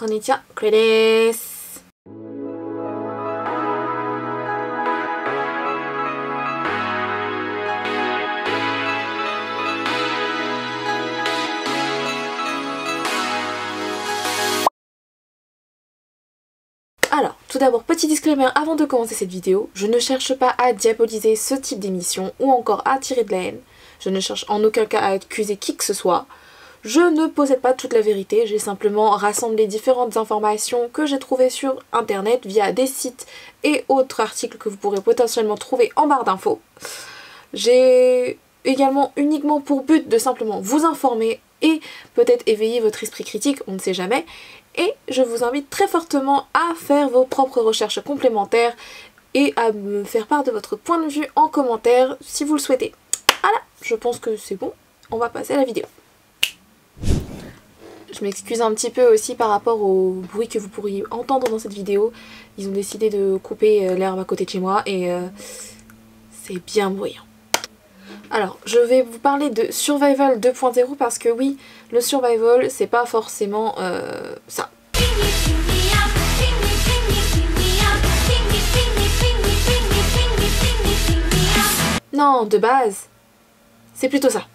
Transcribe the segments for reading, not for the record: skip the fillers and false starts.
konnichiwa, Cray desu. Alors, tout d'abord, petit disclaimer avant de commencer cette vidéo, je ne cherche pas à diaboliser ce type d'émission ou encore à tirer de la haine. Je ne cherche en aucun cas à accuser qui que ce soit. Je ne possède pas toute la vérité, j'ai simplement rassemblé différentes informations que j'ai trouvées sur internet via des sites et autres articles que vous pourrez potentiellement trouver en barre d'infos. J'ai également uniquement pour but de simplement vous informer et peut-être éveiller votre esprit critique, on ne sait jamais. Et je vous invite très fortement à faire vos propres recherches complémentaires et à me faire part de votre point de vue en commentaire si vous le souhaitez. Voilà, je pense que c'est bon, on va passer à la vidéo. Je m'excuse un petit peu aussi par rapport au bruit que vous pourriez entendre dans cette vidéo. Ils ont décidé de couper l'herbe à côté de chez moi et c'est bien bruyant. Alors, je vais vous parler de Survival 2.0 parce que oui, le survival, c'est pas forcément ça. Non, de base, c'est plutôt ça.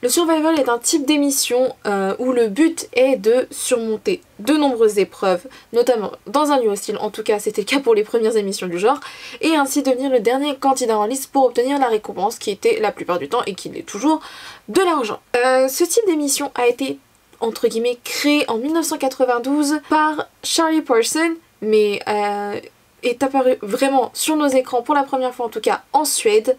Le survival est un type d'émission où le but est de surmonter de nombreuses épreuves, notamment dans un lieu hostile, en tout cas c'était le cas pour les premières émissions du genre, et ainsi devenir le dernier candidat en liste pour obtenir la récompense qui était la plupart du temps, et qui l'est toujours, de l'argent. Ce type d'émission a été, entre guillemets, créé en 1992 par Charlie Parsons, mais est apparu vraiment sur nos écrans pour la première fois en tout cas en Suède,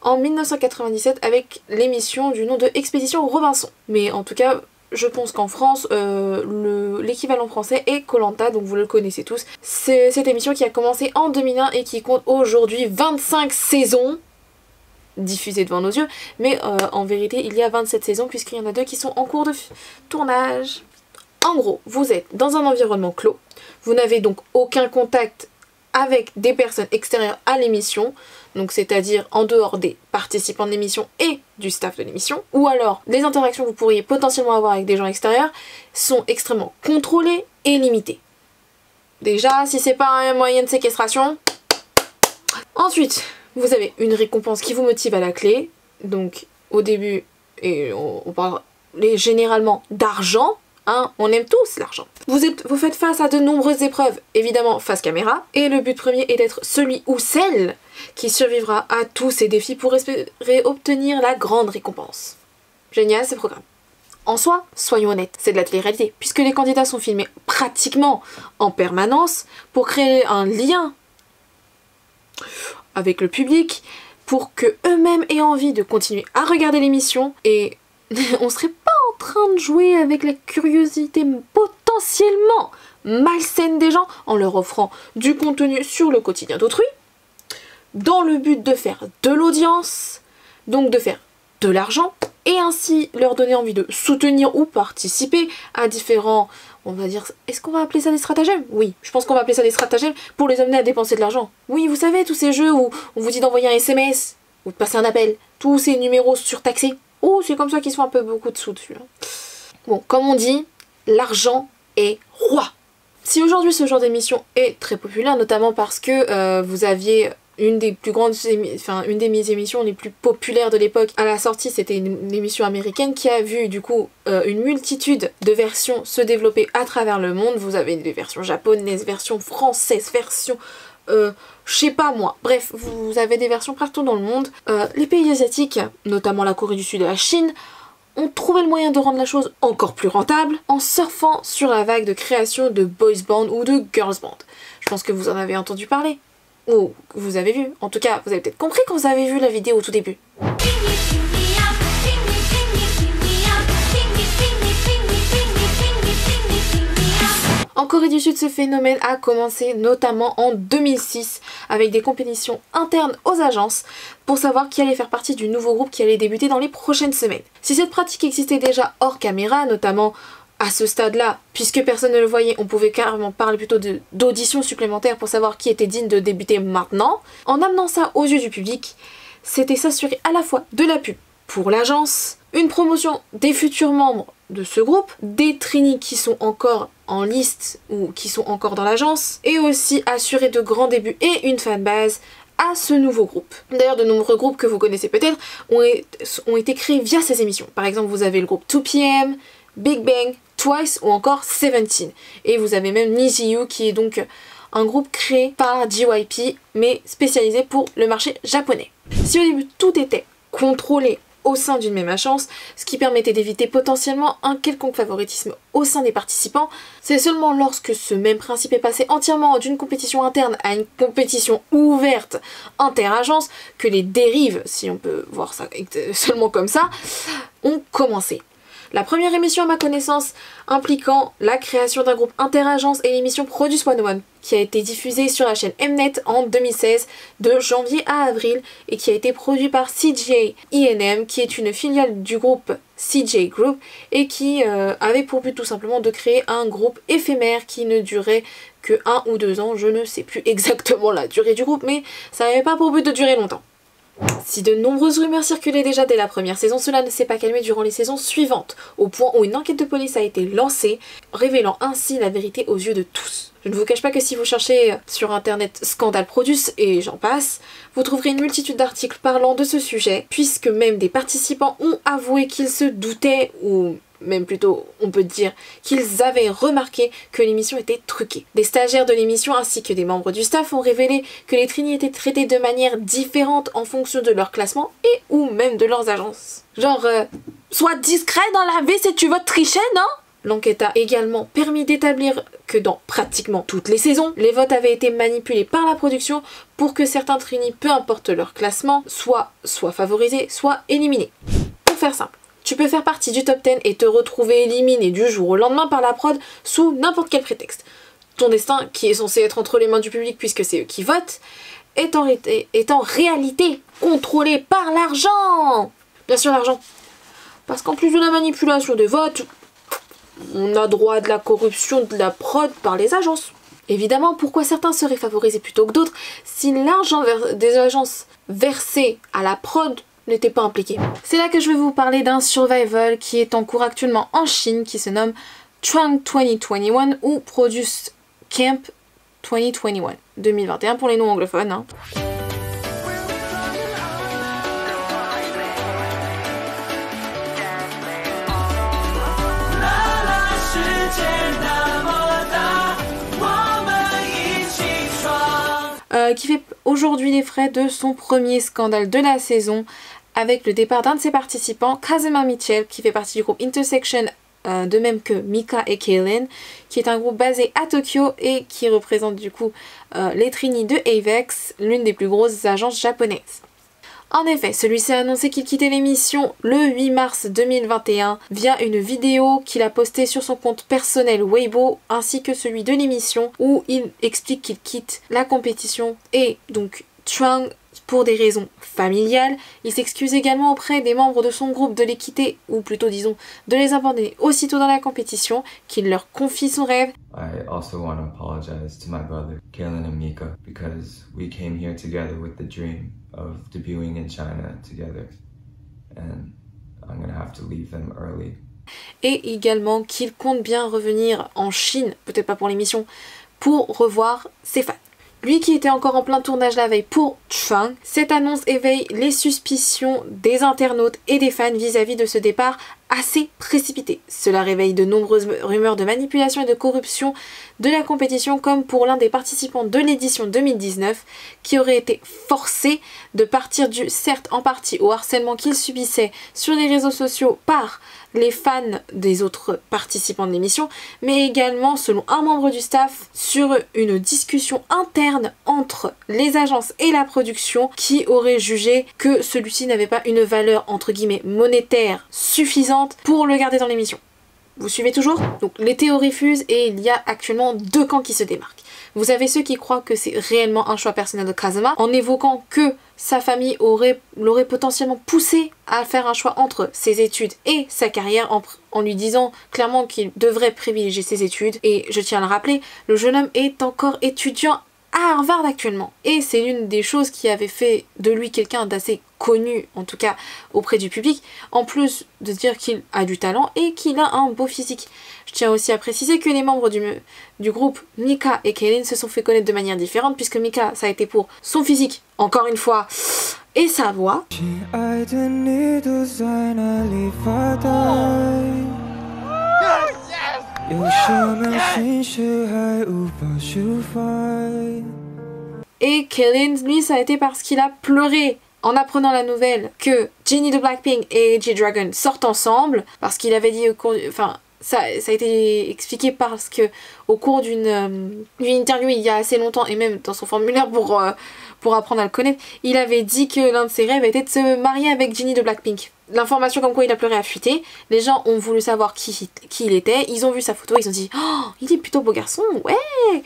en 1997 avec l'émission du nom de Expédition Robinson. Mais en tout cas, je pense qu'en France, l'équivalent français est Koh-Lanta, donc vous le connaissez tous. C'est cette émission qui a commencé en 2001 et qui compte aujourd'hui 25 saisons diffusées devant nos yeux. Mais en vérité, il y a 27 saisons puisqu'il y en a 2 qui sont en cours de tournage. En gros, vous êtes dans un environnement clos. Vous n'avez donc aucun contact avec des personnes extérieures à l'émission, donc c'est-à-dire en dehors des participants de l'émission et du staff de l'émission, ou alors les interactions que vous pourriez potentiellement avoir avec des gens extérieurs sont extrêmement contrôlées et limitées. Déjà, si c'est pas un moyen de séquestration. Ensuite, vous avez une récompense qui vous motive à la clé, donc au début, et on parle généralement d'argent. Hein, on aime tous l'argent. Vous faites face à de nombreuses épreuves, évidemment face caméra, et le but premier est d'être celui ou celle qui survivra à tous ces défis pour espérer obtenir la grande récompense. Génial ce programme. En soi, soyons honnêtes, c'est de la télé-réalité, puisque les candidats sont filmés pratiquement en permanence pour créer un lien avec le public, pour que eux-mêmes aient envie de continuer à regarder l'émission, et on serait pas en train de jouer avec la curiosité potentiellement malsaine des gens en leur offrant du contenu sur le quotidien d'autrui, dans le but de faire de l'audience, donc de faire de l'argent, et ainsi leur donner envie de soutenir ou participer à différents, on va dire, est-ce qu'on va appeler ça des stratagèmes? Oui, je pense qu'on va appeler ça des stratagèmes pour les amener à dépenser de l'argent. Oui, vous savez, tous ces jeux où on vous dit d'envoyer un SMS ou de passer un appel, tous ces numéros surtaxés. Oh, c'est comme ça qu'ils se font un peu beaucoup de sous dessus. Hein. Bon, comme on dit, l'argent est roi. Si aujourd'hui ce genre d'émission est très populaire, notamment parce que vous aviez une des plus grandes, une des émissions les plus populaires de l'époque à la sortie, c'était une émission américaine qui a vu du coup une multitude de versions se développer à travers le monde. Vous avez des versions japonaises, versions françaises, versions je sais pas moi, bref, vous avez des versions partout dans le monde. Les pays asiatiques, notamment la Corée du Sud et la Chine, ont trouvé le moyen de rendre la chose encore plus rentable en surfant sur la vague de création de boys band ou de girls band. Je pense que vous en avez entendu parler, ou que vous avez vu. En tout cas, vous avez peut-être compris quand vous avez vu la vidéo au tout début. En Corée du Sud, ce phénomène a commencé notamment en 2006 avec des compétitions internes aux agences pour savoir qui allait faire partie du nouveau groupe qui allait débuter dans les prochaines semaines. Si cette pratique existait déjà hors caméra, notamment à ce stade-là, puisque personne ne le voyait, on pouvait carrément parler plutôt d'auditions supplémentaires pour savoir qui était digne de débuter maintenant. En amenant ça aux yeux du public, c'était s'assurer à la fois de la pub pour l'agence, une promotion des futurs membres de ce groupe, des trainees qui sont encore en liste ou qui sont encore dans l'agence, et aussi assurer de grands débuts et une fanbase à ce nouveau groupe. D'ailleurs, de nombreux groupes que vous connaissez peut-être ont été créés via ces émissions. Par exemple, vous avez le groupe 2PM, Big Bang, Twice ou encore Seventeen. Et vous avez même NiziU qui est donc un groupe créé par JYP mais spécialisé pour le marché japonais. Si au début tout était contrôlé au sein d'une même agence, ce qui permettait d'éviter potentiellement un quelconque favoritisme au sein des participants, c'est seulement lorsque ce même principe est passé entièrement d'une compétition interne à une compétition ouverte inter-agence que les dérives, si on peut voir ça seulement comme ça, ont commencé. La première émission à ma connaissance impliquant la création d'un groupe interagence est l'émission Produce 101 qui a été diffusée sur la chaîne Mnet en 2016 de janvier à avril et qui a été produit par CJ ENM qui est une filiale du groupe CJ Group et qui avait pour but tout simplement de créer un groupe éphémère qui ne durait que 1 ou 2 ans, je ne sais plus exactement la durée du groupe mais ça n'avait pas pour but de durer longtemps. Si de nombreuses rumeurs circulaient déjà dès la première saison, cela ne s'est pas calmé durant les saisons suivantes, au point où une enquête de police a été lancée, révélant ainsi la vérité aux yeux de tous. Je ne vous cache pas que si vous cherchez sur internet Scandale Produce et j'en passe, vous trouverez une multitude d'articles parlant de ce sujet, puisque même des participants ont avoué qu'ils se doutaient ou même plutôt on peut dire qu'ils avaient remarqué que l'émission était truquée. Des stagiaires de l'émission ainsi que des membres du staff ont révélé que les trainees étaient traités de manière différente en fonction de leur classement et ou même de leurs agences. Genre, sois discret dans la vie si tu veux tricher, non? L'enquête a également permis d'établir que dans pratiquement toutes les saisons, les votes avaient été manipulés par la production pour que certains trainees, peu importe leur classement, soient favorisés, soit éliminés. Pour faire simple, tu peux faire partie du top 10 et te retrouver éliminé du jour au lendemain par la prod sous n'importe quel prétexte. Ton destin, qui est censé être entre les mains du public puisque c'est eux qui votent, est en réalité contrôlé par l'argent. Bien sûr l'argent. Parce qu'en plus de la manipulation des votes, on a droit à de la corruption de la prod par les agences. Évidemment, pourquoi certains seraient favorisés plutôt que d'autres si l'argent des agences versé à la prod n'était pas impliqué. C'est là que je vais vous parler d'un survival qui est en cours actuellement en Chine qui se nomme Trang 2021 ou Produce Camp 2021 2021 pour les non anglophones. Hein. Qui fait aujourd'hui les frais de son premier scandale de la saison avec le départ d'un de ses participants, Kazuma Mitchell, qui fait partie du groupe Intersection, de même que Mika et Kaylin, qui est un groupe basé à Tokyo et qui représente du coup les trainees de Avex, l'une des plus grosses agences japonaises. En effet, celui-ci a annoncé qu'il quittait l'émission le 8 mars 2021 via une vidéo qu'il a postée sur son compte personnel Weibo ainsi que celui de l'émission où il explique qu'il quitte la compétition et donc Trang pour des raisons familiales. Il s'excuse également auprès des membres de son groupe de les quitter, ou plutôt disons de les abandonner aussitôt dans la compétition, qu'il leur confie son rêve. I also want to apologize to my brother, Kaylin and Mika, because we came here together with the dream of debuting in China together, and I'm gonna have to leave them early. Et également qu'il compte bien revenir en Chine, peut-être pas pour l'émission, pour revoir ses fans. Lui qui était encore en plein tournage la veille pour Trang, cette annonce éveille les suspicions des internautes et des fans vis-à-vis de ce départ assez précipité. Cela réveille de nombreuses rumeurs de manipulation et de corruption de la compétition, comme pour l'un des participants de l'édition 2019 qui aurait été forcé de partir dû certes en partie au harcèlement qu'il subissait sur les réseaux sociaux par les fans des autres participants de l'émission, mais également, selon un membre du staff, sur une discussion interne entre les agences et la production qui aurait jugé que celui-ci n'avait pas une valeur entre guillemets monétaire suffisante pour le garder dans l'émission. Vous suivez toujours? Donc les théories fusent et il y a actuellement deux camps qui se démarquent. Vous avez ceux qui croient que c'est réellement un choix personnel de Kazuma, en évoquant que sa famille l'aurait potentiellement poussé à faire un choix entre ses études et sa carrière, en lui disant clairement qu'il devrait privilégier ses études. Et je tiens à le rappeler, le jeune homme est encore étudiant à Harvard actuellement. Et c'est l'une des choses qui avait fait de lui quelqu'un d'assez connu, en tout cas auprès du public, en plus de dire qu'il a du talent et qu'il a un beau physique. Je tiens aussi à préciser que les membres du groupe Mika et Kaylin se sont fait connaître de manière différente, puisque Mika, ça a été pour son physique, encore une fois, et sa voix. Et Kaylin, lui, ça a été parce qu'il a pleuré en apprenant la nouvelle que Jennie de Blackpink et G-Dragon sortent ensemble, parce qu'il avait dit au cours ça a été expliqué parce que au cours d'une interview il y a assez longtemps, et même dans son formulaire pour apprendre à le connaître, il avait dit que l'un de ses rêves était de se marier avec Jennie de Blackpink. L'information comme quoi il a pleuré a fuité, les gens ont voulu savoir qui il était, ils ont vu sa photo, ils ont dit « Oh, il est plutôt beau garçon, ouais !»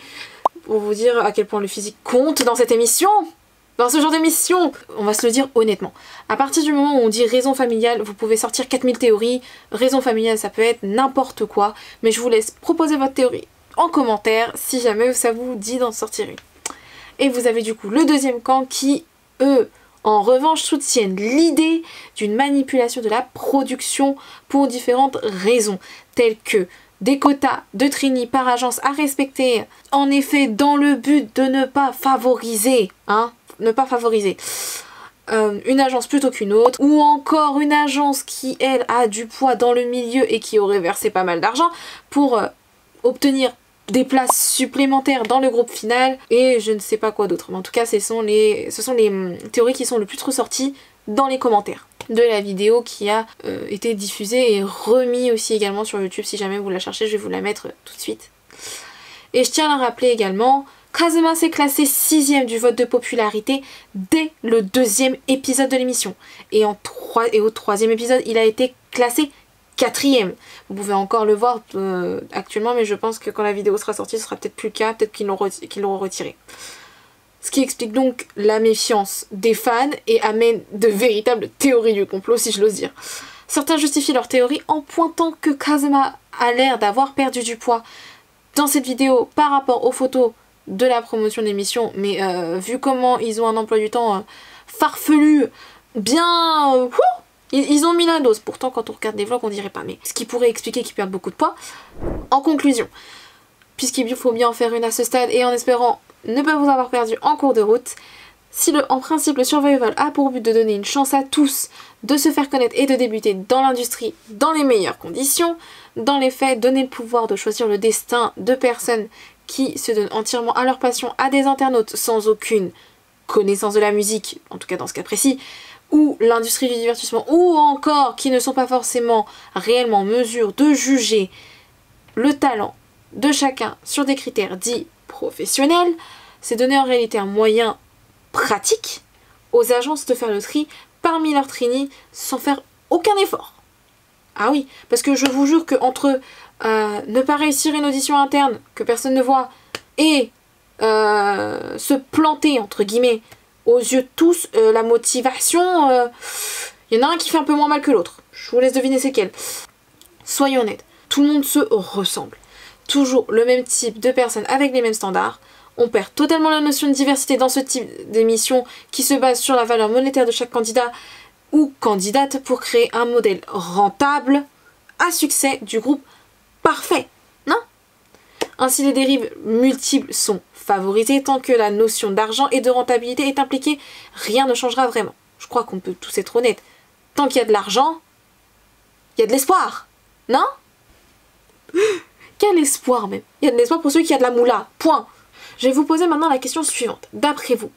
Pour vous dire à quel point le physique compte dans cette émission, dans ce genre d'émission. On va se le dire honnêtement. À partir du moment où on dit raison familiale, vous pouvez sortir 4000 théories. Raison familiale, ça peut être n'importe quoi, mais je vous laisse proposer votre théorie en commentaire si jamais ça vous dit d'en sortir une. Et vous avez du coup le deuxième camp qui, eux, en revanche, soutiennent l'idée d'une manipulation de la production pour différentes raisons, telles que des quotas de trainee par agence à respecter, en effet dans le but de ne pas favoriser, une agence plutôt qu'une autre, ou encore une agence qui, elle, a du poids dans le milieu et qui aurait versé pas mal d'argent pour obtenir des places supplémentaires dans le groupe final, et je ne sais pas quoi d'autre. Mais en tout cas, ce sont les théories qui sont le plus ressorties dans les commentaires de la vidéo qui a été diffusée et remis aussi également sur YouTube. Si jamais vous la cherchez, je vais vous la mettre tout de suite. Et je tiens à le rappeler également, Kazuma s'est classé 6ème du vote de popularité dès le 2e épisode de l'émission. Et au 3e épisode, il a été classé 4ème. Vous pouvez encore le voir actuellement, mais je pense que quand la vidéo sera sortie, ce sera peut-être plus le cas, peut-être qu'ils l'auront retiré. Ce qui explique donc la méfiance des fans et amène de véritables théories du complot, si je l'ose dire. Certains justifient leur théorie en pointant que Kazuma a l'air d'avoir perdu du poids dans cette vidéo par rapport aux photos de la promotion de l'émission, mais vu comment ils ont un emploi du temps farfelu, bien... ils ont mis la dose. Pourtant, quand on regarde des vlogs, on dirait pas, mais ce qui pourrait expliquer qu'ils perdent beaucoup de poids. En conclusion, puisqu'il faut bien en faire une à ce stade, et en espérant ne pas vous avoir perdu en cours de route, si en principe le survival a pour but de donner une chance à tous de se faire connaître et de débuter dans l'industrie dans les meilleures conditions, dans les faits, donner le pouvoir de choisir le destin de personnes qui se donnent entièrement à leur passion à des internautes sans aucune connaissance de la musique, en tout cas dans ce cas précis, ou l'industrie du divertissement, ou encore qui ne sont pas forcément réellement en mesure de juger le talent de chacun sur des critères dits professionnels, c'est donner en réalité un moyen pratique aux agences de faire le tri parmi leurs trainees sans faire aucun effort. Ah oui, parce que je vous jure que entre ne pas réussir une audition interne que personne ne voit et se planter entre guillemets aux yeux de tous, la motivation, il y en a un qui fait un peu moins mal que l'autre. Je vous laisse deviner c'est lequel. Soyons honnêtes, tout le monde se ressemble. Toujours le même type de personnes avec les mêmes standards. On perd totalement la notion de diversité dans ce type d'émission qui se base sur la valeur monétaire de chaque candidat ou candidate pour créer un modèle rentable à succès du groupe parfait, non? Ainsi les dérives multiples sont favorisées tant que la notion d'argent et de rentabilité est impliquée, rien ne changera vraiment. Je crois qu'on peut tous être honnêtes. Tant qu'il y a de l'argent, il y a de l'espoir, non? Quel espoir même. Il y a de l'espoir pour ceux qui ont de la moula, point. Je vais vous poser maintenant la question suivante. D'après vous,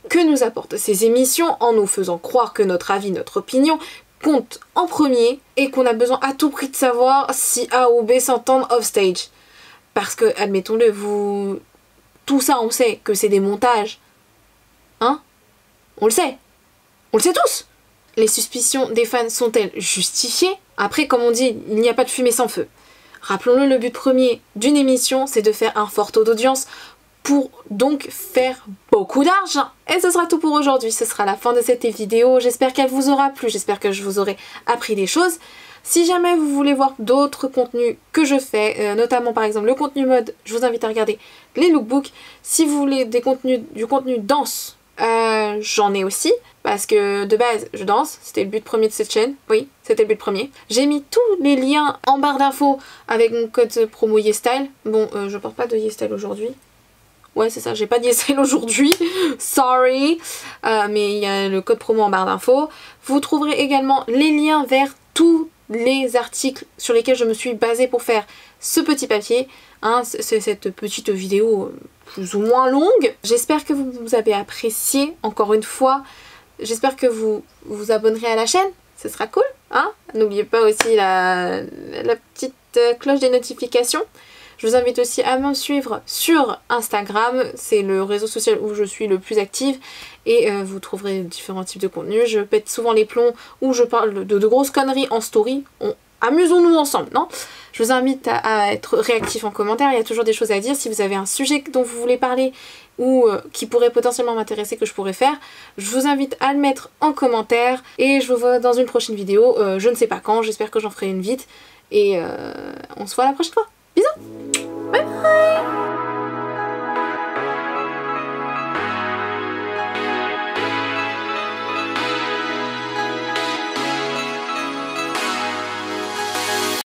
que nous apportent ces émissions en nous faisant croire que notre avis, notre opinion compte en premier et qu'on a besoin à tout prix de savoir si A ou B s'entendent off-stage? Parce que, admettons-le, tout ça on sait que c'est des montages. Hein? On le sait. On le sait tous. Les suspicions des fans sont-elles justifiées? Après, comme on dit, il n'y a pas de fumée sans feu. Rappelons-le, le but premier d'une émission, c'est de faire un fort taux d'audience pour donc faire beaucoup d'argent. Et ce sera tout pour aujourd'hui, ce sera la fin de cette vidéo. J'espère qu'elle vous aura plu, j'espère que je vous aurai appris des choses. Si jamais vous voulez voir d'autres contenus que je fais, notamment par exemple le contenu mode, je vous invite à regarder les lookbooks. Si vous voulez du contenu danse, j'en ai aussi, parce que de base je danse, c'était le but premier de cette chaîne, oui, c'était le but premier. J'ai mis tous les liens en barre d'infos avec mon code promo YesStyle. Bon, je porte pas de YesStyle aujourd'hui. Ouais, c'est ça, j'ai pas de YesStyle aujourd'hui, sorry, mais il y a le code promo en barre d'infos. Vous trouverez également les liens vers tous les articles sur lesquels je me suis basée pour faire ce petit papier, hein, c'est cette petite vidéo plus ou moins longue. J'espère que vous avez apprécié, encore une fois, j'espère que vous vous abonnerez à la chaîne, ce sera cool, hein. N'oubliez pas aussi la petite cloche des notifications. Je vous invite aussi à me suivre sur Instagram, c'est le réseau social où je suis le plus active et vous trouverez différents types de contenus. Je pète souvent les plombs où je parle de grosses conneries en story. Amusons-nous ensemble, non? Je vous invite à être réactif en commentaire, il y a toujours des choses à dire. Si vous avez un sujet dont vous voulez parler ou qui pourrait potentiellement m'intéresser, que je pourrais faire, je vous invite à le mettre en commentaire et je vous vois dans une prochaine vidéo, je ne sais pas quand, j'espère que j'en ferai une vite et on se voit la prochaine fois. Bisous. Bye bye.